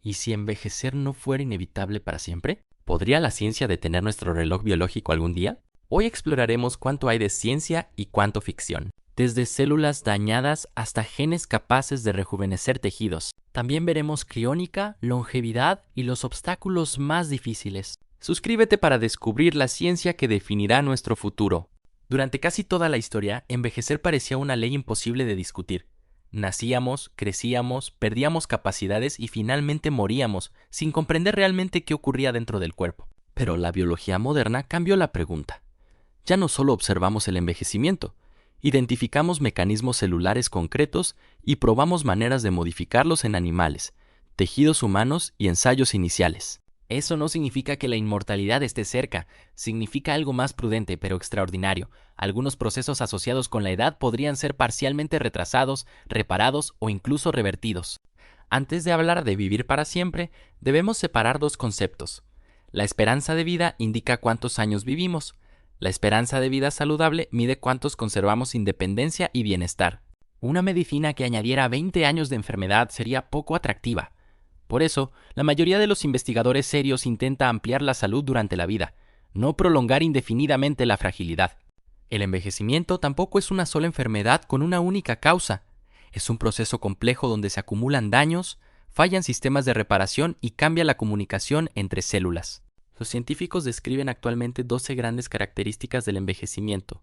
¿Y si envejecer no fuera inevitable para siempre? ¿Podría la ciencia detener nuestro reloj biológico algún día? Hoy exploraremos cuánto hay de ciencia y cuánto ficción, desde células dañadas hasta genes capaces de rejuvenecer tejidos. También veremos criónica, longevidad y los obstáculos más difíciles. Suscríbete para descubrir la ciencia que definirá nuestro futuro. Durante casi toda la historia, envejecer parecía una ley imposible de discutir. Nacíamos, crecíamos, perdíamos capacidades y finalmente moríamos, sin comprender realmente qué ocurría dentro del cuerpo. Pero la biología moderna cambió la pregunta. Ya no solo observamos el envejecimiento, identificamos mecanismos celulares concretos y probamos maneras de modificarlos en animales, tejidos humanos y ensayos iniciales. Eso no significa que la inmortalidad esté cerca, significa algo más prudente pero extraordinario. Algunos procesos asociados con la edad podrían ser parcialmente retrasados, reparados o incluso revertidos. Antes de hablar de vivir para siempre, debemos separar dos conceptos. La esperanza de vida indica cuántos años vivimos. La esperanza de vida saludable mide cuántos conservamos independencia y bienestar. Una medicina que añadiera 20 años de enfermedad sería poco atractiva. Por eso, la mayoría de los investigadores serios intenta ampliar la salud durante la vida, no prolongar indefinidamente la fragilidad. El envejecimiento tampoco es una sola enfermedad con una única causa. Es un proceso complejo donde se acumulan daños, fallan sistemas de reparación y cambia la comunicación entre células. Los científicos describen actualmente 12 grandes características del envejecimiento.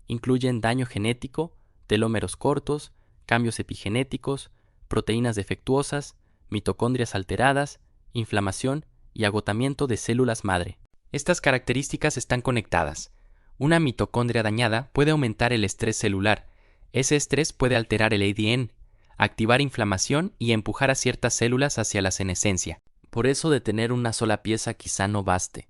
Incluyen daño genético, telómeros cortos, cambios epigenéticos, proteínas defectuosas, mitocondrias alteradas, inflamación y agotamiento de células madre. Estas características están conectadas. Una mitocondria dañada puede aumentar el estrés celular. Ese estrés puede alterar el ADN, activar inflamación y empujar a ciertas células hacia la senescencia. Por eso detener una sola pieza quizá no baste.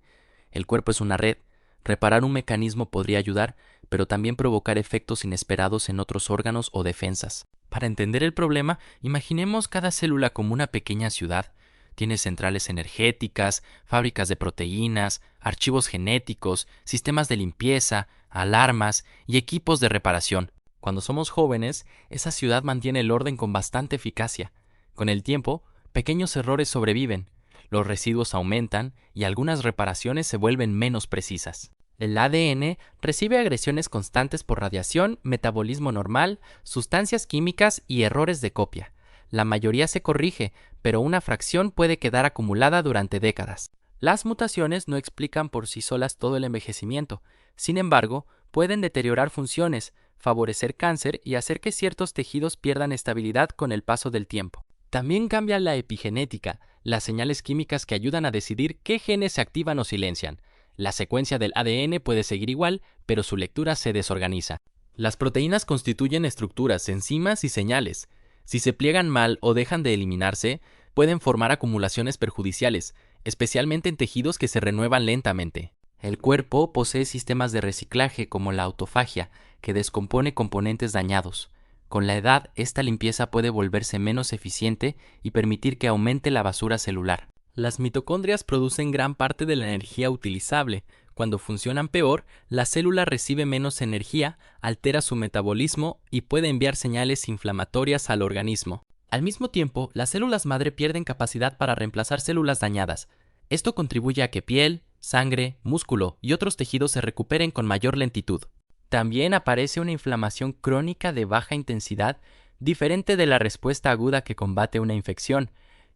El cuerpo es una red. Reparar un mecanismo podría ayudar, pero también provocar efectos inesperados en otros órganos o defensas. Para entender el problema, imaginemos cada célula como una pequeña ciudad. Tiene centrales energéticas, fábricas de proteínas, archivos genéticos, sistemas de limpieza, alarmas y equipos de reparación. Cuando somos jóvenes, esa ciudad mantiene el orden con bastante eficacia. Con el tiempo, pequeños errores sobreviven, los residuos aumentan y algunas reparaciones se vuelven menos precisas. El ADN recibe agresiones constantes por radiación, metabolismo normal, sustancias químicas y errores de copia. La mayoría se corrige, pero una fracción puede quedar acumulada durante décadas. Las mutaciones no explican por sí solas todo el envejecimiento. Sin embargo, pueden deteriorar funciones, favorecer cáncer y hacer que ciertos tejidos pierdan estabilidad con el paso del tiempo. También cambia la epigenética, las señales químicas que ayudan a decidir qué genes se activan o silencian. La secuencia del ADN puede seguir igual, pero su lectura se desorganiza. Las proteínas constituyen estructuras, enzimas y señales. Si se pliegan mal o dejan de eliminarse, pueden formar acumulaciones perjudiciales, especialmente en tejidos que se renuevan lentamente. El cuerpo posee sistemas de reciclaje como la autofagia, que descompone componentes dañados. Con la edad, esta limpieza puede volverse menos eficiente y permitir que aumente la basura celular. Las mitocondrias producen gran parte de la energía utilizable. Cuando funcionan peor, la célula recibe menos energía, altera su metabolismo y puede enviar señales inflamatorias al organismo. Al mismo tiempo, las células madre pierden capacidad para reemplazar células dañadas. Esto contribuye a que piel, sangre, músculo y otros tejidos se recuperen con mayor lentitud. También aparece una inflamación crónica de baja intensidad, diferente de la respuesta aguda que combate una infección.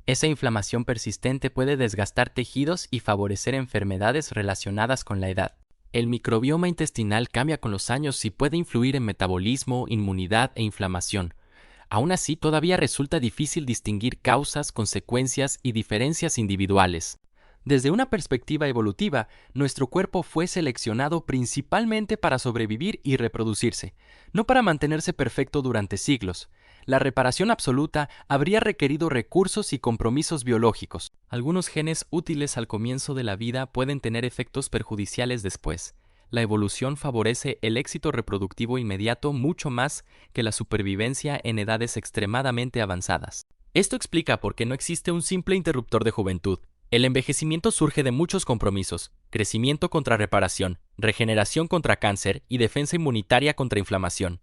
Esa inflamación persistente puede desgastar tejidos y favorecer enfermedades relacionadas con la edad. El microbioma intestinal cambia con los años y puede influir en metabolismo, inmunidad e inflamación. Aún así, todavía resulta difícil distinguir causas, consecuencias y diferencias individuales. Desde una perspectiva evolutiva, nuestro cuerpo fue seleccionado principalmente para sobrevivir y reproducirse, no para mantenerse perfecto durante siglos. La reparación absoluta habría requerido recursos y compromisos biológicos. Algunos genes útiles al comienzo de la vida pueden tener efectos perjudiciales después. La evolución favorece el éxito reproductivo inmediato mucho más que la supervivencia en edades extremadamente avanzadas. Esto explica por qué no existe un simple interruptor de juventud. El envejecimiento surge de muchos compromisos: crecimiento contra reparación, regeneración contra cáncer y defensa inmunitaria contra inflamación.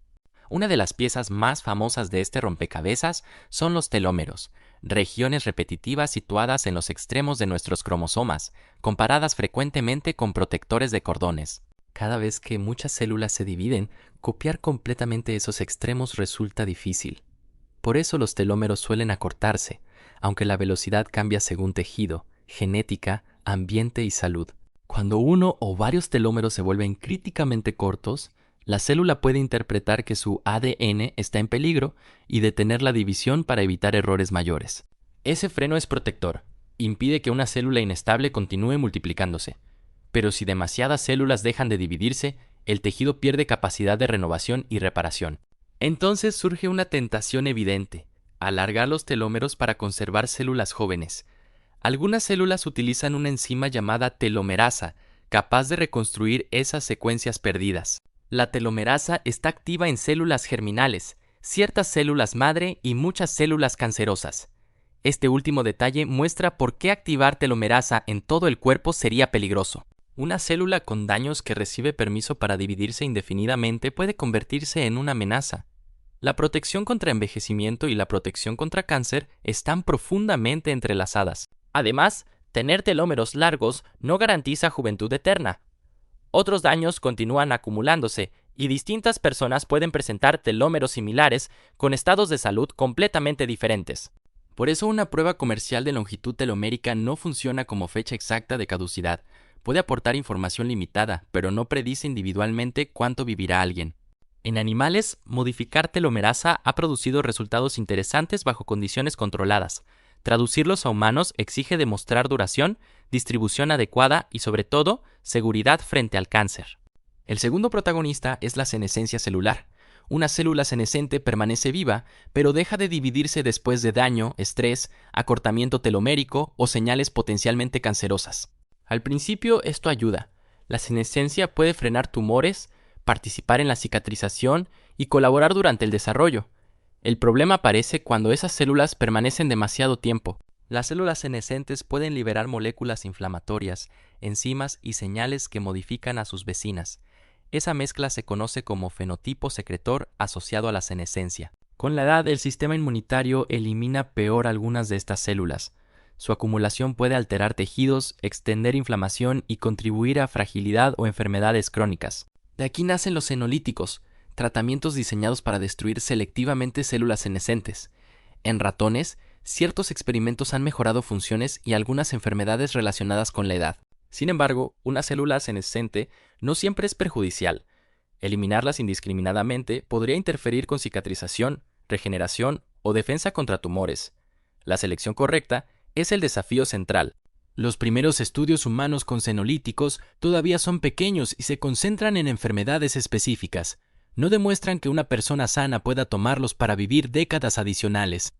Una de las piezas más famosas de este rompecabezas son los telómeros. regiones repetitivas situadas en los extremos de nuestros cromosomas, comparadas frecuentemente con protectores de cordones. Cada vez que muchas células se dividen, copiar completamente esos extremos resulta difícil. Por eso los telómeros suelen acortarse, aunque la velocidad cambia según tejido, genética, ambiente y salud. Cuando uno o varios telómeros se vuelven críticamente cortos, la célula puede interpretar que su ADN está en peligro y detener la división para evitar errores mayores. Ese freno es protector, impide que una célula inestable continúe multiplicándose. Pero si demasiadas células dejan de dividirse, el tejido pierde capacidad de renovación y reparación. Entonces surge una tentación evidente: alargar los telómeros para conservar células jóvenes. Algunas células utilizan una enzima llamada telomerasa, capaz de reconstruir esas secuencias perdidas. La telomerasa está activa en células germinales, ciertas células madre y muchas células cancerosas. Este último detalle muestra por qué activar telomerasa en todo el cuerpo sería peligroso. Una célula con daños que recibe permiso para dividirse indefinidamente puede convertirse en una amenaza. La protección contra envejecimiento y la protección contra cáncer están profundamente entrelazadas. Además, tener telómeros largos no garantiza juventud eterna. Otros daños continúan acumulándose y distintas personas pueden presentar telómeros similares con estados de salud completamente diferentes. Por eso una prueba comercial de longitud telomérica no funciona como fecha exacta de caducidad. Puede aportar información limitada, pero no predice individualmente cuánto vivirá alguien. En animales, modificar telomerasa ha producido resultados interesantes bajo condiciones controladas. Traducirlos a humanos exige demostrar duración, distribución adecuada y, sobre todo, seguridad frente al cáncer. El segundo protagonista es la senescencia celular. Una célula senescente permanece viva, pero deja de dividirse después de daño, estrés, acortamiento telomérico o señales potencialmente cancerosas. Al principio esto ayuda. La senescencia puede frenar tumores, participar en la cicatrización y colaborar durante el desarrollo. El problema aparece cuando esas células permanecen demasiado tiempo. Las células senescentes pueden liberar moléculas inflamatorias, enzimas y señales que modifican a sus vecinas. Esa mezcla se conoce como fenotipo secretor asociado a la senescencia. Con la edad, el sistema inmunitario elimina peor algunas de estas células. Su acumulación puede alterar tejidos, extender inflamación y contribuir a fragilidad o enfermedades crónicas. De aquí nacen los senolíticos, tratamientos diseñados para destruir selectivamente células senescentes. En ratones, ciertos experimentos han mejorado funciones y algunas enfermedades relacionadas con la edad. Sin embargo, una célula senescente no siempre es perjudicial. Eliminarlas indiscriminadamente podría interferir con cicatrización, regeneración o defensa contra tumores. La selección correcta es el desafío central. Los primeros estudios humanos con senolíticos todavía son pequeños y se concentran en enfermedades específicas. No demuestran que una persona sana pueda tomarlos para vivir décadas adicionales.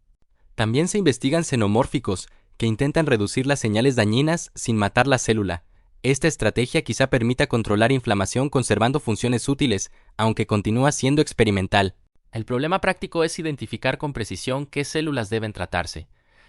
También se investigan xenomórficos, que intentan reducir las señales dañinas sin matar la célula. Esta estrategia quizá permita controlar inflamación conservando funciones útiles, aunque continúa siendo experimental. El problema práctico es identificar con precisión qué células deben tratarse.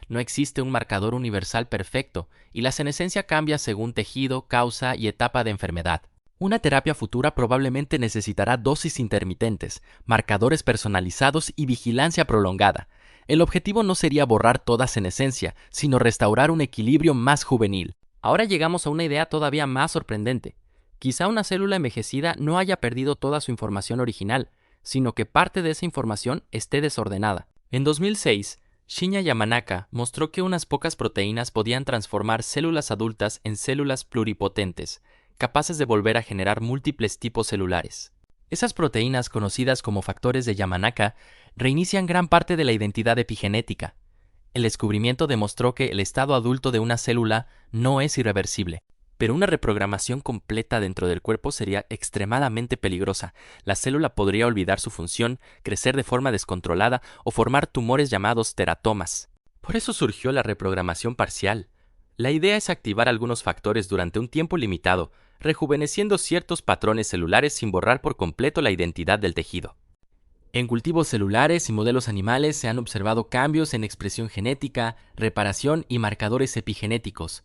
No existe un marcador universal perfecto, y la senescencia cambia según tejido, causa y etapa de enfermedad. Una terapia futura probablemente necesitará dosis intermitentes, marcadores personalizados y vigilancia prolongada. El objetivo no sería borrar toda senescencia, sino restaurar un equilibrio más juvenil. Ahora llegamos a una idea todavía más sorprendente. Quizá una célula envejecida no haya perdido toda su información original, sino que parte de esa información esté desordenada. En 2006, Shinya Yamanaka mostró que unas pocas proteínas podían transformar células adultas en células pluripotentes, capaces de volver a generar múltiples tipos celulares. Esas proteínas, conocidas como factores de Yamanaka, reinician gran parte de la identidad epigenética. El descubrimiento demostró que el estado adulto de una célula no es irreversible, pero una reprogramación completa dentro del cuerpo sería extremadamente peligrosa. La célula podría olvidar su función, crecer de forma descontrolada o formar tumores llamados teratomas. Por eso surgió la reprogramación parcial. La idea es activar algunos factores durante un tiempo limitado, rejuveneciendo ciertos patrones celulares sin borrar por completo la identidad del tejido. En cultivos celulares y modelos animales se han observado cambios en expresión genética, reparación y marcadores epigenéticos.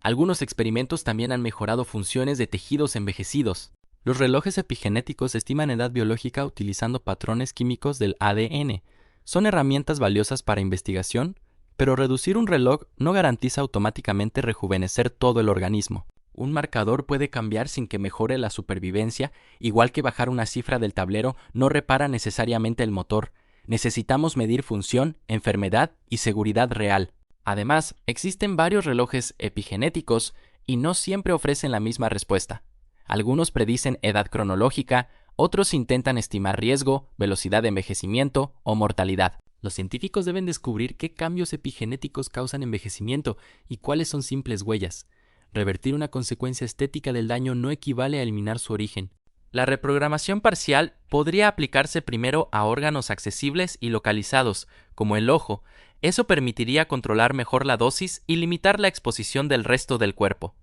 Algunos experimentos también han mejorado funciones de tejidos envejecidos. Los relojes epigenéticos estiman edad biológica utilizando patrones químicos del ADN. Son herramientas valiosas para investigación, pero reducir un reloj no garantiza automáticamente rejuvenecer todo el organismo. Un marcador puede cambiar sin que mejore la supervivencia, igual que bajar una cifra del tablero no repara necesariamente el motor. Necesitamos medir función, enfermedad y seguridad real. Además, existen varios relojes epigenéticos y no siempre ofrecen la misma respuesta. Algunos predicen edad cronológica, otros intentan estimar riesgo, velocidad de envejecimiento o mortalidad. Los científicos deben descubrir qué cambios epigenéticos causan envejecimiento y cuáles son simples huellas. Revertir una consecuencia estética del daño no equivale a eliminar su origen. La reprogramación parcial podría aplicarse primero a órganos accesibles y localizados, como el ojo. Eso permitiría controlar mejor la dosis y limitar la exposición del resto del cuerpo.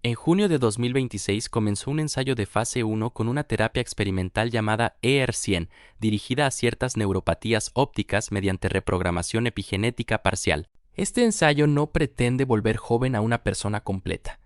En junio de 2026 comenzó un ensayo de fase 1 con una terapia experimental llamada ER100, dirigida a ciertas neuropatías ópticas mediante reprogramación epigenética parcial. Este ensayo no pretende volver joven a una persona completa.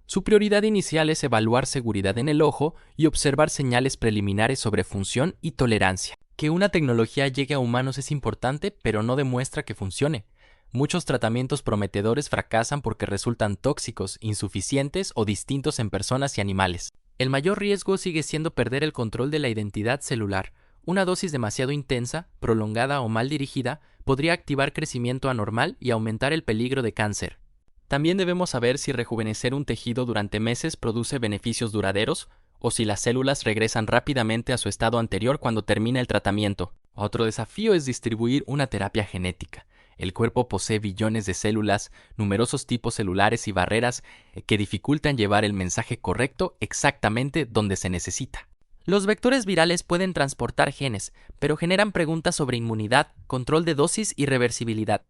Su prioridad inicial es evaluar seguridad en el ojo y observar señales preliminares sobre función y tolerancia. Que una tecnología llegue a humanos es importante, pero no demuestra que funcione. Muchos tratamientos prometedores fracasan porque resultan tóxicos, insuficientes o distintos en personas y animales. El mayor riesgo sigue siendo perder el control de la identidad celular. Una dosis demasiado intensa, prolongada o mal dirigida podría activar crecimiento anormal y aumentar el peligro de cáncer. También debemos saber si rejuvenecer un tejido durante meses produce beneficios duraderos o si las células regresan rápidamente a su estado anterior cuando termina el tratamiento. Otro desafío es distribuir una terapia genética. El cuerpo posee billones de células, numerosos tipos celulares y barreras que dificultan llevar el mensaje correcto exactamente donde se necesita. Los vectores virales pueden transportar genes, pero generan preguntas sobre inmunidad, control de dosis y reversibilidad.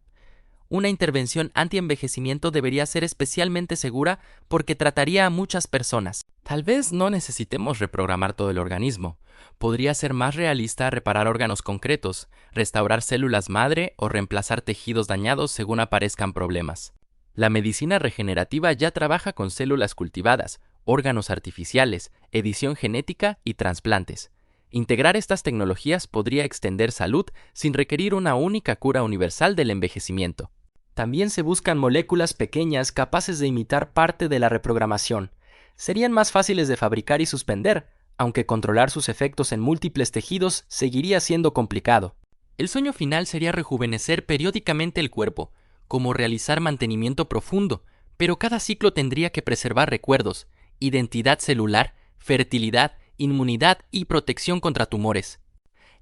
Una intervención anti-envejecimiento debería ser especialmente segura porque trataría a muchas personas. Tal vez no necesitemos reprogramar todo el organismo. Podría ser más realista reparar órganos concretos, restaurar células madre o reemplazar tejidos dañados según aparezcan problemas. La medicina regenerativa ya trabaja con células cultivadas, órganos artificiales, edición genética y trasplantes. Integrar estas tecnologías podría extender salud sin requerir una única cura universal del envejecimiento. También se buscan moléculas pequeñas capaces de imitar parte de la reprogramación. Serían más fáciles de fabricar y suspender, aunque controlar sus efectos en múltiples tejidos seguiría siendo complicado. El sueño final sería rejuvenecer periódicamente el cuerpo, como realizar mantenimiento profundo, pero cada ciclo tendría que preservar recuerdos, identidad celular, fertilidad, inmunidad y protección contra tumores.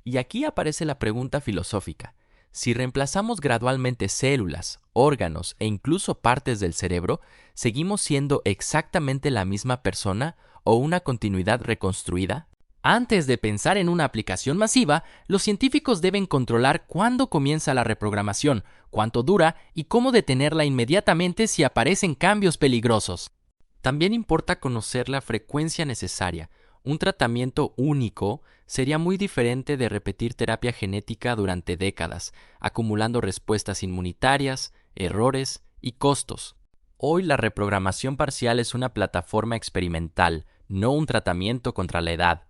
Y aquí aparece la pregunta filosófica. Si reemplazamos gradualmente células, órganos e incluso partes del cerebro, ¿seguimos siendo exactamente la misma persona o una continuidad reconstruida? Antes de pensar en una aplicación masiva, los científicos deben controlar cuándo comienza la reprogramación, cuánto dura y cómo detenerla inmediatamente si aparecen cambios peligrosos. También importa conocer la frecuencia necesaria. Un tratamiento único sería muy diferente de repetir terapia genética durante décadas, acumulando respuestas inmunitarias, errores y costos. Hoy la reprogramación parcial es una plataforma experimental, no un tratamiento contra la edad.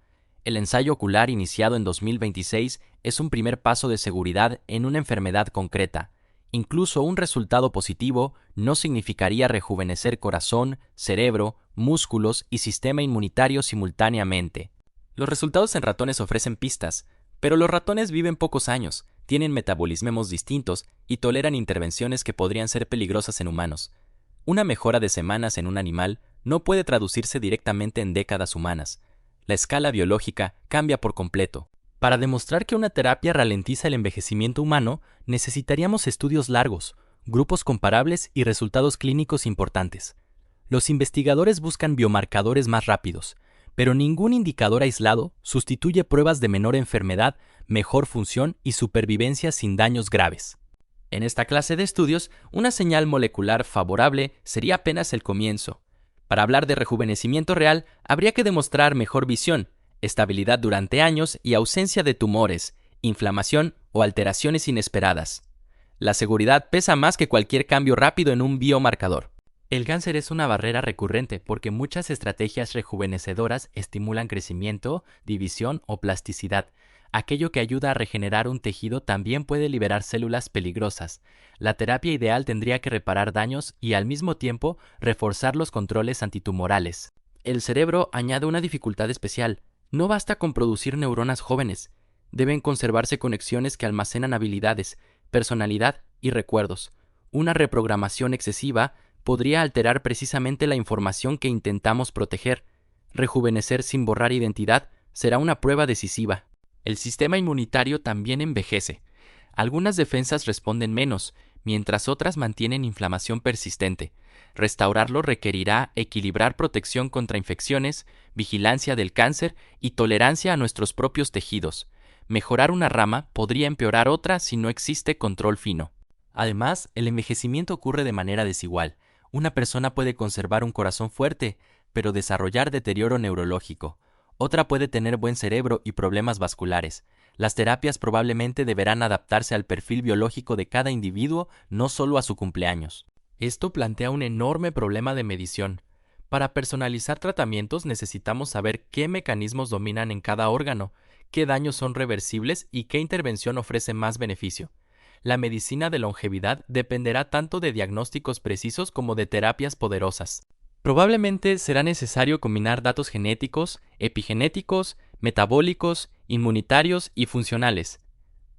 El ensayo ocular iniciado en 2026 es un primer paso de seguridad en una enfermedad concreta. Incluso un resultado positivo no significaría rejuvenecer corazón, cerebro, músculos y sistema inmunitario simultáneamente. Los resultados en ratones ofrecen pistas, pero los ratones viven pocos años, tienen metabolismos distintos y toleran intervenciones que podrían ser peligrosas en humanos. Una mejora de semanas en un animal no puede traducirse directamente en décadas humanas. La escala biológica cambia por completo. Para demostrar que una terapia ralentiza el envejecimiento humano, necesitaríamos estudios largos, grupos comparables y resultados clínicos importantes. Los investigadores buscan biomarcadores más rápidos, pero ningún indicador aislado sustituye pruebas de menor enfermedad, mejor función y supervivencia sin daños graves. En esta clase de estudios, una señal molecular favorable sería apenas el comienzo. Para hablar de rejuvenecimiento real, habría que demostrar mejor visión, estabilidad durante años y ausencia de tumores, inflamación o alteraciones inesperadas. La seguridad pesa más que cualquier cambio rápido en un biomarcador. El cáncer es una barrera recurrente porque muchas estrategias rejuvenecedoras estimulan crecimiento, división o plasticidad, Aquello que ayuda a regenerar un tejido también puede liberar células peligrosas. La terapia ideal tendría que reparar daños y al mismo tiempo reforzar los controles antitumorales. El cerebro añade una dificultad especial. No basta con producir neuronas jóvenes. Deben conservarse conexiones que almacenan habilidades, personalidad y recuerdos. Una reprogramación excesiva podría alterar precisamente la información que intentamos proteger. Rejuvenecer sin borrar identidad será una prueba decisiva. El sistema inmunitario también envejece. Algunas defensas responden menos, mientras otras mantienen inflamación persistente. Restaurarlo requerirá equilibrar protección contra infecciones, vigilancia del cáncer y tolerancia a nuestros propios tejidos. Mejorar una rama podría empeorar otra si no existe control fino. Además, el envejecimiento ocurre de manera desigual. Una persona puede conservar un corazón fuerte, pero desarrollar deterioro neurológico. Otra puede tener buen cerebro y problemas vasculares. Las terapias probablemente deberán adaptarse al perfil biológico de cada individuo, no solo a su cumpleaños. Esto plantea un enorme problema de medición. Para personalizar tratamientos necesitamos saber qué mecanismos dominan en cada órgano, qué daños son reversibles y qué intervención ofrece más beneficio. La medicina de longevidad dependerá tanto de diagnósticos precisos como de terapias poderosas. Probablemente será necesario combinar datos genéticos, epigenéticos, metabólicos, inmunitarios y funcionales.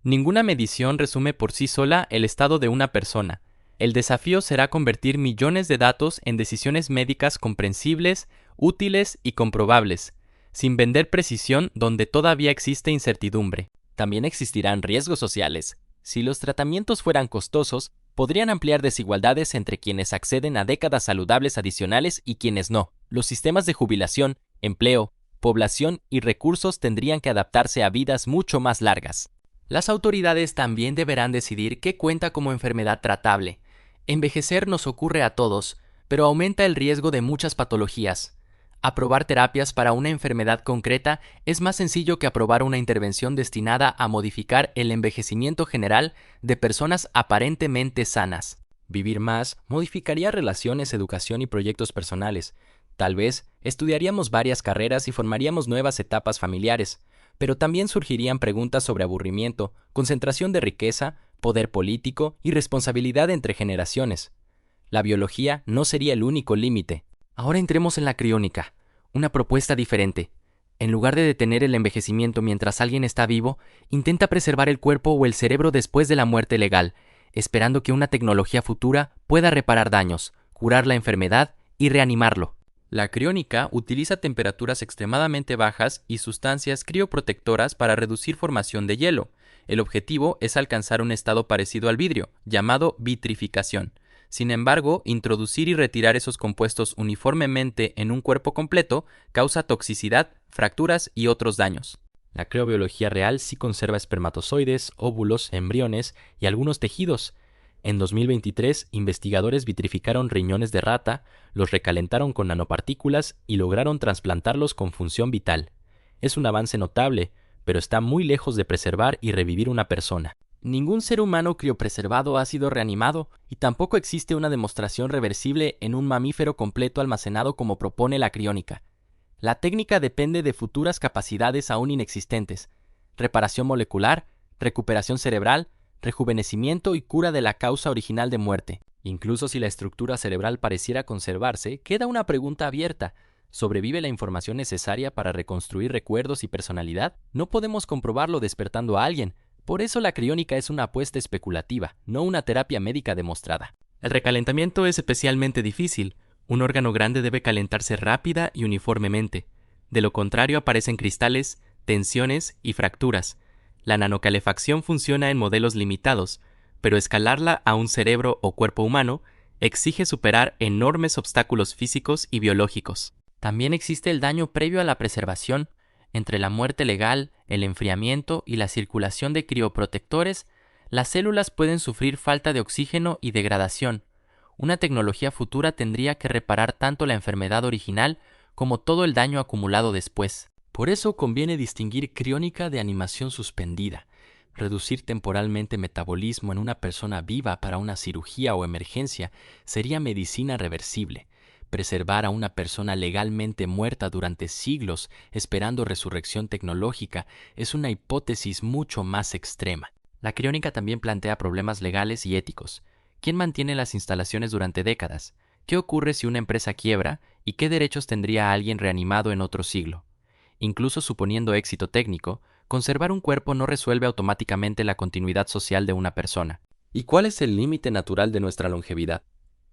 Ninguna medición resume por sí sola el estado de una persona. El desafío será convertir millones de datos en decisiones médicas comprensibles, útiles y comprobables, sin vender precisión donde todavía existe incertidumbre. También existirán riesgos sociales. Si los tratamientos fueran costosos, podrían ampliar desigualdades entre quienes acceden a décadas saludables adicionales y quienes no. Los sistemas de jubilación, empleo, población y recursos tendrían que adaptarse a vidas mucho más largas. Las autoridades también deberán decidir qué cuenta como enfermedad tratable. Envejecer nos ocurre a todos, pero aumenta el riesgo de muchas patologías. Aprobar terapias para una enfermedad concreta es más sencillo que aprobar una intervención destinada a modificar el envejecimiento general de personas aparentemente sanas. Vivir más modificaría relaciones, educación y proyectos personales. Tal vez estudiaríamos varias carreras y formaríamos nuevas etapas familiares, pero también surgirían preguntas sobre aburrimiento, concentración de riqueza, poder político y responsabilidad entre generaciones. La biología no sería el único límite. Ahora entremos en la criónica, una propuesta diferente. En lugar de detener el envejecimiento mientras alguien está vivo, intenta preservar el cuerpo o el cerebro después de la muerte legal, esperando que una tecnología futura pueda reparar daños, curar la enfermedad y reanimarlo. La criónica utiliza temperaturas extremadamente bajas y sustancias crioprotectoras para reducir formación de hielo. El objetivo es alcanzar un estado parecido al vidrio, llamado vitrificación. Sin embargo, introducir y retirar esos compuestos uniformemente en un cuerpo completo causa toxicidad, fracturas y otros daños. La criobiología real sí conserva espermatozoides, óvulos, embriones y algunos tejidos. En 2023, investigadores vitrificaron riñones de rata, los recalentaron con nanopartículas y lograron trasplantarlos con función vital. Es un avance notable, pero está muy lejos de preservar y revivir una persona. Ningún ser humano criopreservado ha sido reanimado y tampoco existe una demostración reversible en un mamífero completo almacenado como propone la criónica. La técnica depende de futuras capacidades aún inexistentes: reparación molecular, recuperación cerebral, rejuvenecimiento y cura de la causa original de muerte. Incluso si la estructura cerebral pareciera conservarse, queda una pregunta abierta. ¿Sobrevive la información necesaria para reconstruir recuerdos y personalidad? No podemos comprobarlo despertando a alguien. Por eso la criónica es una apuesta especulativa, no una terapia médica demostrada. El recalentamiento es especialmente difícil. Un órgano grande debe calentarse rápida y uniformemente. De lo contrario aparecen cristales, tensiones y fracturas. La nanocalefacción funciona en modelos limitados, pero escalarla a un cerebro o cuerpo humano exige superar enormes obstáculos físicos y biológicos. También existe el daño previo a la preservación. Entre la muerte legal, el enfriamiento y la circulación de crioprotectores, las células pueden sufrir falta de oxígeno y degradación. Una tecnología futura tendría que reparar tanto la enfermedad original como todo el daño acumulado después. Por eso conviene distinguir criónica de animación suspendida. Reducir temporalmente metabolismo en una persona viva para una cirugía o emergencia sería medicina reversible, Preservar a una persona legalmente muerta durante siglos esperando resurrección tecnológica es una hipótesis mucho más extrema. La criónica también plantea problemas legales y éticos. ¿Quién mantiene las instalaciones durante décadas? ¿Qué ocurre si una empresa quiebra? ¿Y qué derechos tendría alguien reanimado en otro siglo? Incluso suponiendo éxito técnico, conservar un cuerpo no resuelve automáticamente la continuidad social de una persona. ¿Y cuál es el límite natural de nuestra longevidad?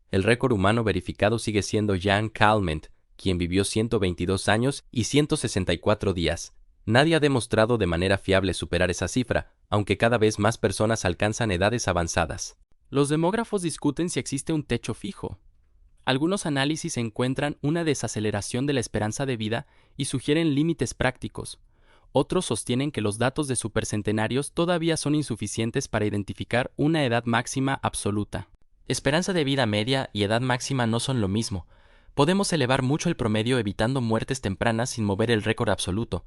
El récord humano verificado sigue siendo Jan Calment, quien vivió 122 años y 164 días. Nadie ha demostrado de manera fiable superar esa cifra, aunque cada vez más personas alcanzan edades avanzadas. Los demógrafos discuten si existe un techo fijo. Algunos análisis encuentran una desaceleración de la esperanza de vida y sugieren límites prácticos. Otros sostienen que los datos de supercentenarios todavía son insuficientes para identificar una edad máxima absoluta. Esperanza de vida media y edad máxima no son lo mismo. Podemos elevar mucho el promedio evitando muertes tempranas sin mover el récord absoluto.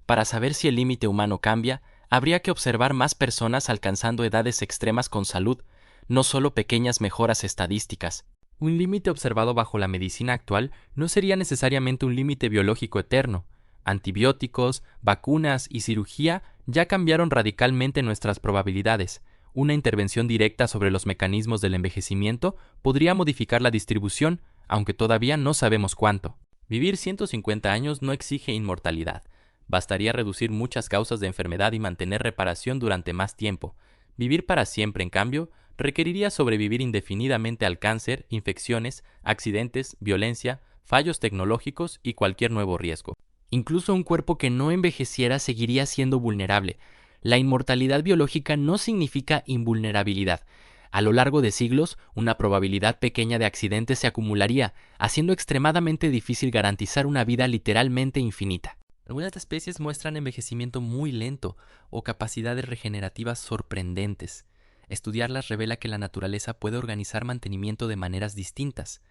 Para saber si el límite humano cambia, habría que observar más personas alcanzando edades extremas con salud, no solo pequeñas mejoras estadísticas. Un límite observado bajo la medicina actual no sería necesariamente un límite biológico eterno. Antibióticos, vacunas y cirugía ya cambiaron radicalmente nuestras probabilidades. Una intervención directa sobre los mecanismos del envejecimiento podría modificar la distribución, aunque todavía no sabemos cuánto. Vivir 150 años no exige inmortalidad. Bastaría reducir muchas causas de enfermedad y mantener reparación durante más tiempo. Vivir para siempre, en cambio, requeriría sobrevivir indefinidamente al cáncer, infecciones, accidentes, violencia, fallos tecnológicos y cualquier nuevo riesgo. Incluso un cuerpo que no envejeciera seguiría siendo vulnerable. La inmortalidad biológica no significa invulnerabilidad. A lo largo de siglos, una probabilidad pequeña de accidentes se acumularía, haciendo extremadamente difícil garantizar una vida literalmente infinita. Algunas especies muestran envejecimiento muy lento o capacidades regenerativas sorprendentes. Estudiarlas revela que la naturaleza puede organizar mantenimiento de maneras distintas,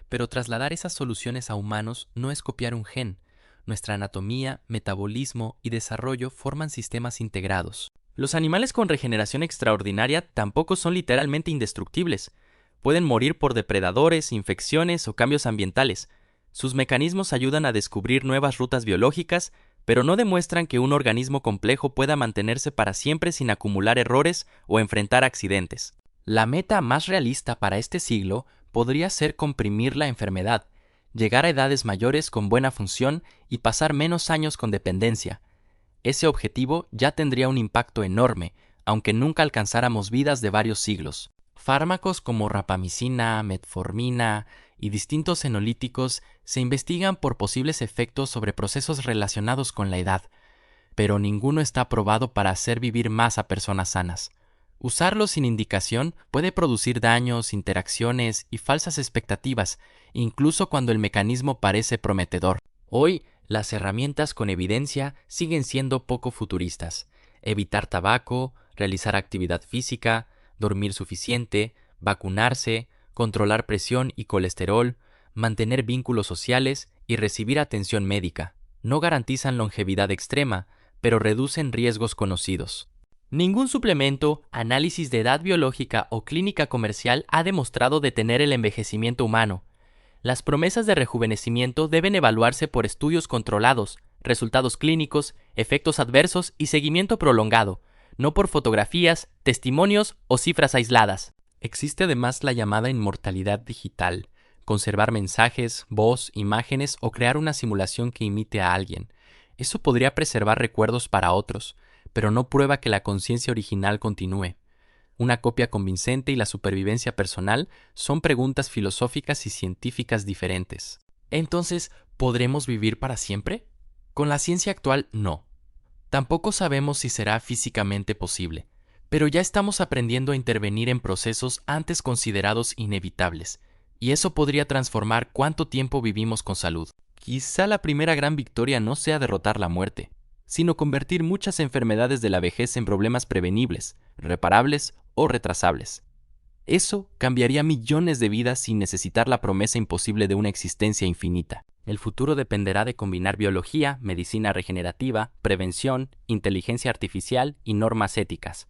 pero trasladar esas soluciones a humanos no es copiar un gen. Nuestra anatomía, metabolismo y desarrollo forman sistemas integrados. Los animales con regeneración extraordinaria tampoco son literalmente indestructibles. Pueden morir por depredadores, infecciones o cambios ambientales. Sus mecanismos ayudan a descubrir nuevas rutas biológicas, pero no demuestran que un organismo complejo pueda mantenerse para siempre sin acumular errores o enfrentar accidentes. La meta más realista para este siglo podría ser comprimir la enfermedad, llegar a edades mayores con buena función y pasar menos años con dependencia. Ese objetivo ya tendría un impacto enorme, aunque nunca alcanzáramos vidas de varios siglos. Fármacos como rapamicina, metformina y distintos senolíticos se investigan por posibles efectos sobre procesos relacionados con la edad, pero ninguno está aprobado para hacer vivir más a personas sanas. Usarlos sin indicación puede producir daños, interacciones y falsas expectativas, incluso cuando el mecanismo parece prometedor. Hoy, las herramientas con evidencia siguen siendo poco futuristas. Evitar tabaco, realizar actividad física, dormir suficiente, vacunarse, controlar presión y colesterol, mantener vínculos sociales y recibir atención médica. No garantizan longevidad extrema, pero reducen riesgos conocidos. Ningún suplemento, análisis de edad biológica o clínica comercial ha demostrado detener el envejecimiento humano. Las promesas de rejuvenecimiento deben evaluarse por estudios controlados, resultados clínicos, efectos adversos y seguimiento prolongado, no por fotografías, testimonios o cifras aisladas. Existe además la llamada inmortalidad digital, conservar mensajes, voz, imágenes o crear una simulación que imite a alguien. Eso podría preservar recuerdos para otros, pero no prueba que la conciencia original continúe. Una copia convincente y la supervivencia personal son preguntas filosóficas y científicas diferentes. Entonces, ¿podremos vivir para siempre? Con la ciencia actual, no. Tampoco sabemos si será físicamente posible, pero ya estamos aprendiendo a intervenir en procesos antes considerados inevitables, y eso podría transformar cuánto tiempo vivimos con salud. Quizá la primera gran victoria no sea derrotar la muerte, sino convertir muchas enfermedades de la vejez en problemas prevenibles, reparables o retrasables. Eso cambiaría millones de vidas sin necesitar la promesa imposible de una existencia infinita. El futuro dependerá de combinar biología, medicina regenerativa, prevención, inteligencia artificial y normas éticas.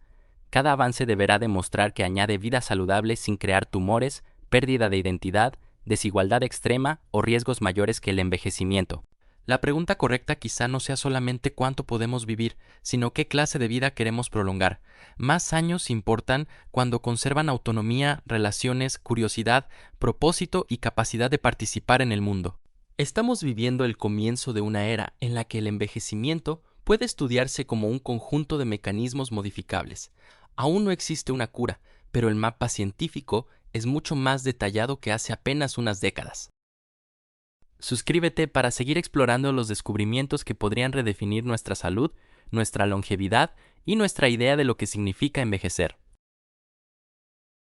Cada avance deberá demostrar que añade vida saludable sin crear tumores, pérdida de identidad, desigualdad extrema o riesgos mayores que el envejecimiento. La pregunta correcta quizá no sea solamente cuánto podemos vivir, sino qué clase de vida queremos prolongar. Más años importan cuando conservan autonomía, relaciones, curiosidad, propósito y capacidad de participar en el mundo. Estamos viviendo el comienzo de una era en la que el envejecimiento puede estudiarse como un conjunto de mecanismos modificables. Aún no existe una cura, pero el mapa científico es mucho más detallado que hace apenas unas décadas. Suscríbete para seguir explorando los descubrimientos que podrían redefinir nuestra salud, nuestra longevidad y nuestra idea de lo que significa envejecer.